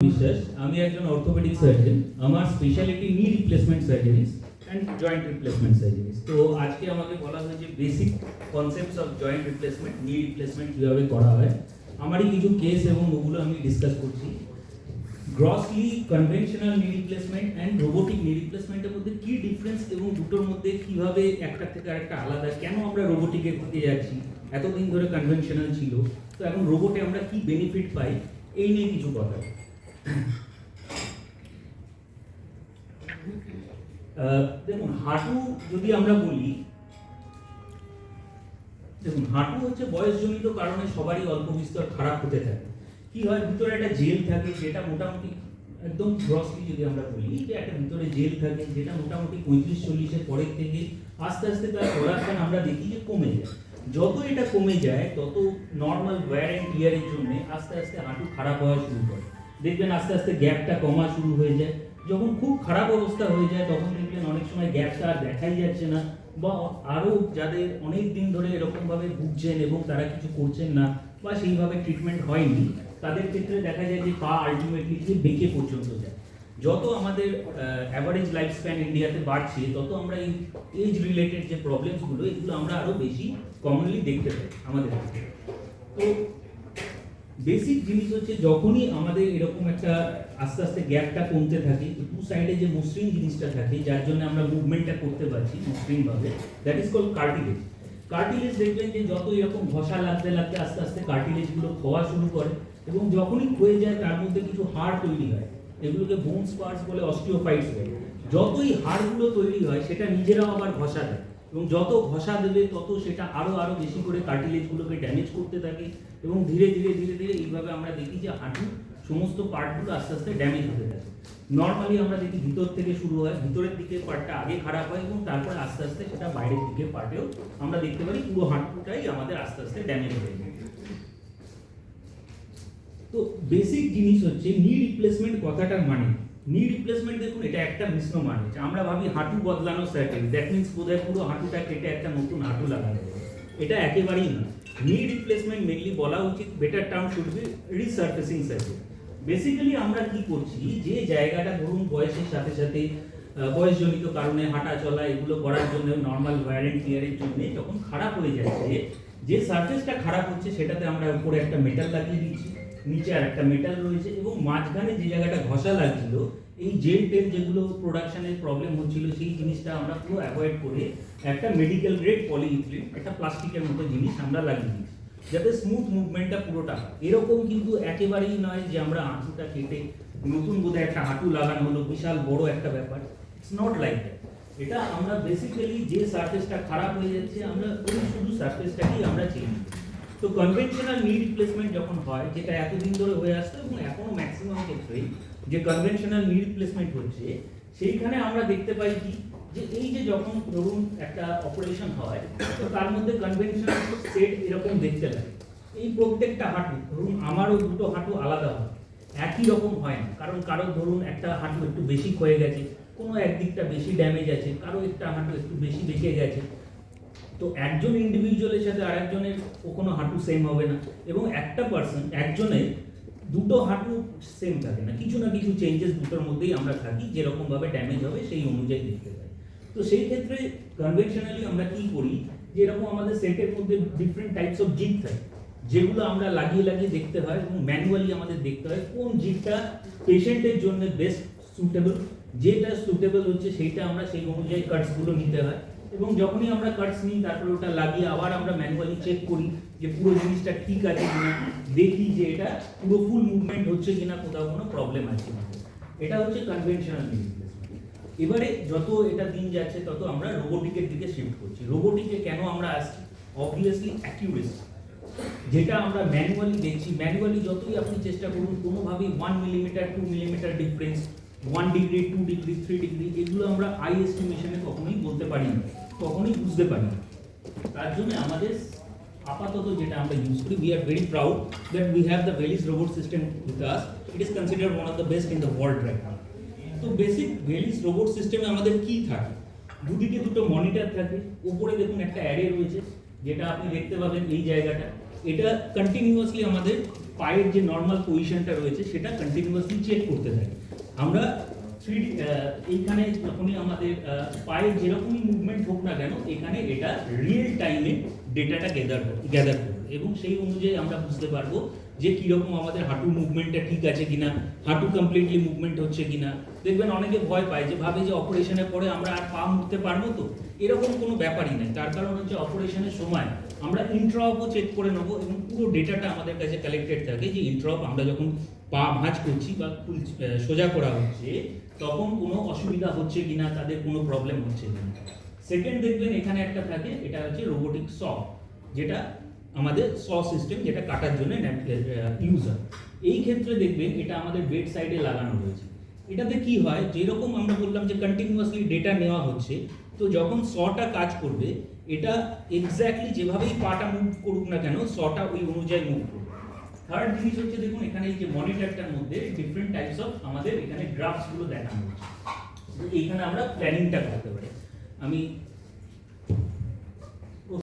বিশ্বাস আমি একজন অর্থোপেডিক সার্জন। আমার স্পেশালিটি নি replacement surgeries and joint replacement surgeries. তো আজকে আমাকে বলা হয়েছে basic concepts of joint replacement, নি রিপ্লেসমেন্ট কীভাবে করা হয়। আমারই কিছু কেস এবং ওগুলো আমি ডিসকাস করছি। Grossly conventional knee replacement and robotic knee রিপ্লেসমেন্টের মধ্যে কী ডিফারেন্স এবং দুটোর মধ্যে কীভাবে একটা থেকে আরেকটা আলাদা, কেন আমরা রোবোটিকের দিকে যাচ্ছি, এতদিন ধরে কনভেনশনাল ছিল, তো এখন রোবটে আমরা কী বেনিফিট পাই, এই নিয়ে কিছু কথা। দেখুন, হাঁটু যদি আমরা বলি, দেখুন হাঁটু হচ্ছে বয়সজনিত কারণে সবারই অল্প বিস্তর খারাপ হতে থাকে। কি হয়, ভিতরে একটা জেল থাকে যেটা মোটামুটি একদম গ্রসলি যদি আমরা বলি যে একটা ভিতরে জেল থাকে যেটা মোটামুটি 35-40-এর পরের থেকে আস্তে আস্তে তার প্রোডাকশন আমরা দেখি যে কমে যায়। যত এটা কমে যায় তত নর্মাল ওয়্যার অ্যান্ড টিয়ারের জন্য আস্তে আস্তে হাঁটু খারাপ হওয়া শুরু করে। দেখবেন আস্তে আস্তে গ্যাপটা কমা শুরু হয়ে যায়। যখন খুব খারাপ অবস্থা হয়ে যায় তখন দেখবেন অনেক সময় গ্যাপটা আর দেখাই যাচ্ছে না, বা আরও যাদের অনেক দিন ধরে এরকমভাবে ভুগছেন এবং তারা কিছু করছেন না বা সেইভাবে ট্রিটমেন্ট হয়নি, তাদের ক্ষেত্রে দেখা যায় যে পা আলটিমেটলি যে বেঁকে পর্যন্ত যায়। যত আমাদের অ্যাভারেজ লাইফ স্প্যান ইন্ডিয়াতে বাড়ছে তত আমরা এই এজ রিলেটেড যে প্রবলেমসগুলো এগুলো আমরা আরও বেশি কমনলি দেখতে পাই আমাদের ক্ষেত্রে। তো বেসিক জিনিস হচ্ছে যখনই আমাদের এরকম একটা আস্তে আস্তে গ্যাপটা কমতে থাকে, টু সাইডে যে মসৃণ জিনিসটা থাকে যার জন্য আমরা মুভমেন্টটা করতে পারছি মসৃণভাবে, that is called cartilage. Cartilage দেখবেন যে যত এরকম ঘষা লাগতে লাগতে আস্তে আস্তে কার্টিলেজগুলো খোয়া শুরু করে এবং যখনই ক্ষয়ে যায় তার মধ্যে কিছু হাড় তৈরি হয়, এগুলোকে বোন স্পার্স বলে, অস্টিওফাইটস বলে। যতই হাড়গুলো তৈরি হয় সেটা নিজেরাও আবার ঘষা দেয় এবং যত ঘষা দেবে তত সেটা আরও বেশি করে কার্টিলেজগুলোকে ড্যামেজ করতে থাকে এবং ধীরে ধীরে ধীরে ধীরে এইভাবে আমরা দেখি যে হাঁটু সমস্ত পার্টগুলো আস্তে আস্তে ড্যামেজ হতে থাকে। নর্মালি আমরা দেখি ভিতর থেকে শুরু হয়, ভিতরের দিকে পার্টটা আগে খারাপ হয় এবং তারপরে আস্তে আস্তে সেটা বাইরের দিকে পার্টেও আমরা দেখতে পারি পুরো হাঁটুটাই আমাদের আস্তে আস্তে ড্যামেজ হয়ে যায়। তো বেসিক জিনিস হচ্ছে নি রিপ্লেসমেন্ট কথাটার মানে। নি রিপ্লেসমেন্ট দেখুন এটা একটা মিসনোমার হচ্ছে, আমরা ভাবি হাঁটু বদলানো সার্জারি, দ্যাট মিনস বোধহয় পুরো হাঁটুটা কেটে একটা নতুন হাঁটু লাগানো হবে। এটা একেবারেই না। নি রিপ্লেসমেন্ট মেনলি বলা উচিত, better term should be resurfacing surgery. Basically আমরা কি করছি, যে জায়গাটা ধরুন বয়সের সাথে সাথে বয়সজনিত কারণে হাঁটা চলা এগুলো করার জন্য নর্মাল ওয়্যার অ্যান্ড টিয়ারের জন্য যখন খারাপ হয়ে যাচ্ছে, যে সারফেসটা খারাপ হচ্ছে সেটাতে আমরা উপরে একটা মেটাল লাগিয়ে দিচ্ছি, নিচে আর একটা মেটাল রয়েছে এবং মাঝখানে যে জায়গাটা ঘষা লাগছিল, এই জেল টেল যেগুলো প্রোডাকশনের প্রবলেম হচ্ছিল সেই জিনিসটা আমরা পুরো অ্যাভয়েড করে একটা মেডিকেল গ্রেড পলিইথিলিন, একটা প্লাস্টিকের মতো জিনিস আমরা লাগিয়ে দিচ্ছি যাতে স্মুথ মুভমেন্টটা পুরোটা। এরকম কিন্তু একেবারেই নয় যে আমরা হাঁটুটা কেটে নতুন বোধহয় একটা হাঁটু লাগানো হলো, বিশাল বড় একটা ব্যাপার। It's not like that. এটা আমরা বেসিক্যালি যে সারফেসটা খারাপ হয়ে যাচ্ছে আমরা ওই শুধু সারফেসটাকেই আমরা চেঞ্জ করি। তো কনভেনশনাল নি রিপ্লেসমেন্ট যখন হয়, যেটা এতদিন ধরে হয়ে আসছে এবং এখনও ম্যাক্সিমাম ক্ষেত্রেই যে কনভেনশনাল নি রিপ্লেসমেন্ট হচ্ছে, সেইখানে আমরা দেখতে পাই কি যে এই যে যখন ধরুন একটা অপারেশন হয় তো তার মধ্যে কনভেনশনাল সেট এরকম দেখতে লাগে। এই প্রত্যেকটা হাঁটু, ধরুন আমারও দুটো হাঁটু আলাদা হয়, একই রকম হয় না, কারণ কারো ধরুন একটা হাঁটু একটু বেশি ক্ষয়ে গেছে, কোনো একদিকটা বেশি ড্যামেজ আছে, কারো একটা হাঁটু একটু বেশি বেঁকে গেছে। তো একজন ইন্ডিভিজুয়ালের সাথে আরেকজনের কোনো হাঁটু সেম হবে না এবং একটা পার্সন একজনের দুটো হাঁটু সেম থাকে না, কিছু না কিছু চেঞ্জেস দুটোর মধ্যেই আমরা থাকি, যেরকমভাবে ড্যামেজ হবে সেই অনুযায়ী দেখতে পাই। তো সেই ক্ষেত্রে কনভেনশনালি আমরা কী করি, যে এরকম আমাদের সেটের মধ্যে ডিফারেন্ট টাইপস অফ জিগ থাকে যেগুলো আমরা লাগিয়ে লাগিয়ে দেখতে হয় এবং ম্যানুয়ালি আমাদের দেখতে হয় কোন জিগটা পেশেন্টের জন্য বেস্ট সুটেবল। যেটা সুটেবল হচ্ছে সেইটা আমরা সেই অনুযায়ী কাটসগুলো নিতে হয় এবং যখনই আমরা কাটস নিই তারপরে ওটা লাগিয়ে আবার আমরা ম্যানুয়ালি চেক করি যে পুরো জিনিসটা ঠিক আছে কিনা, দেখি যে এটা পুরো ফুল মুভমেন্ট হচ্ছে কিনা, কোথাও কোনো প্রবলেম আছে কিনা। এটা হচ্ছে কনভেনশনাল নি রিপ্লেসমেন্ট। এবারে যত এটা দিন যাচ্ছে তত আমরা রোবোটিকের দিকে শিফট করছি। রোবোটিকে কেন আমরা আসছি, অবভিয়াসলি অ্যাকিউরেসি। যেটা আমরা ম্যানুয়ালি দেখছি, ম্যানুয়ালি যতই আপনি চেষ্টা করুন কোনোভাবেই 1 millimetre 2 millimetre difference, 1 degree 2 degree 3 degree এগুলো আমরা আই এস্টিমেশনে কখনোই বলতে পারি না, কখনোই বুঝতে পারি না। তার জন্য আমাদের আপাতত যেটা আমরা ইউজ করি, we are very proud that we have the ভেলিস robot system with us. It is considered one of the best in the world right now. তো বেসিক ভেলিস রোবট সিস্টেমে আমাদের কী থাকে, দুদিকে দুটো মনিটর থাকে, উপরে দেখুন একটা অ্যারে রয়েছে যেটা আপনি দেখতে পাবেন এই জায়গাটা, এটা কন্টিনিউয়াসলি আমাদের পায়ের যে নর্মাল পজিশনটা রয়েছে সেটা কন্টিনিউয়াসলি চেক করতে থাকি। আমরা 3D এইখানে যখনই আমাদের পায়ের যেরকমই মুভমেন্ট হোক না কেন, এখানে এটা রিয়েল টাইমে ডেটাটা গ্যাদার করবে এবং সেই অনুযায়ী আমরা বুঝতে পারবো যে কীরকম আমাদের হাঁটু মুভমেন্টটা ঠিক আছে কিনা, হাঁটু কমপ্লিটলি মুভমেন্ট হচ্ছে কিনা। দেখবেন অনেকে ভয় পায়, যে ভাবে যে অপারেশনের পরে আমরা আর পা মুড়তে পারবো তো, এরকম কোনো ব্যাপারই নেই। তার কারণ হচ্ছে অপারেশনের সময় আমরা ইন্ট্রাঅপও চেক করে নেবো এবং পুরো ডেটাটা আমাদের কাছে কালেক্টেড থাকে যে ইন্ট্রাঅপ আমরা যখন পা ভাঁজ করছি বা সোজা করা হচ্ছে তখন কোনো অসুবিধা হচ্ছে কিনা, তাদের কোনো প্রবলেম হচ্ছে কিনা। সেকেন্ড দেখবেন এখানে একটা থাকে, এটা হচ্ছে রোবোটিক স, যেটা আমাদের সিস্টেম, যেটা কাটার জন্য ইউজ হয়। এই ক্ষেত্রে দেখবেন এটা আমাদের বেড সাইডে লাগানো রয়েছে। এটাতে কি হয়, যেরকম আমরা বললাম যে কন্টিনিউয়াসলি ডেটা নেওয়া হচ্ছে, তো যখন সটা কাজ করবে এটা এক্স্যাক্টলি যেভাবেই পাটা মুভ করুক না কেন, সটা ওই অনুযায়ী মুভ করবে। থার্ড জিনিস হচ্ছে দেখুন এখানে এই যে মনিটরটার মধ্যে ডিফারেন্ট টাইপস অফ আমাদের এখানে গ্রাফসগুলো দেখানো হচ্ছে। এইখানে আমরা প্ল্যানিংটা করতে পারি। আমি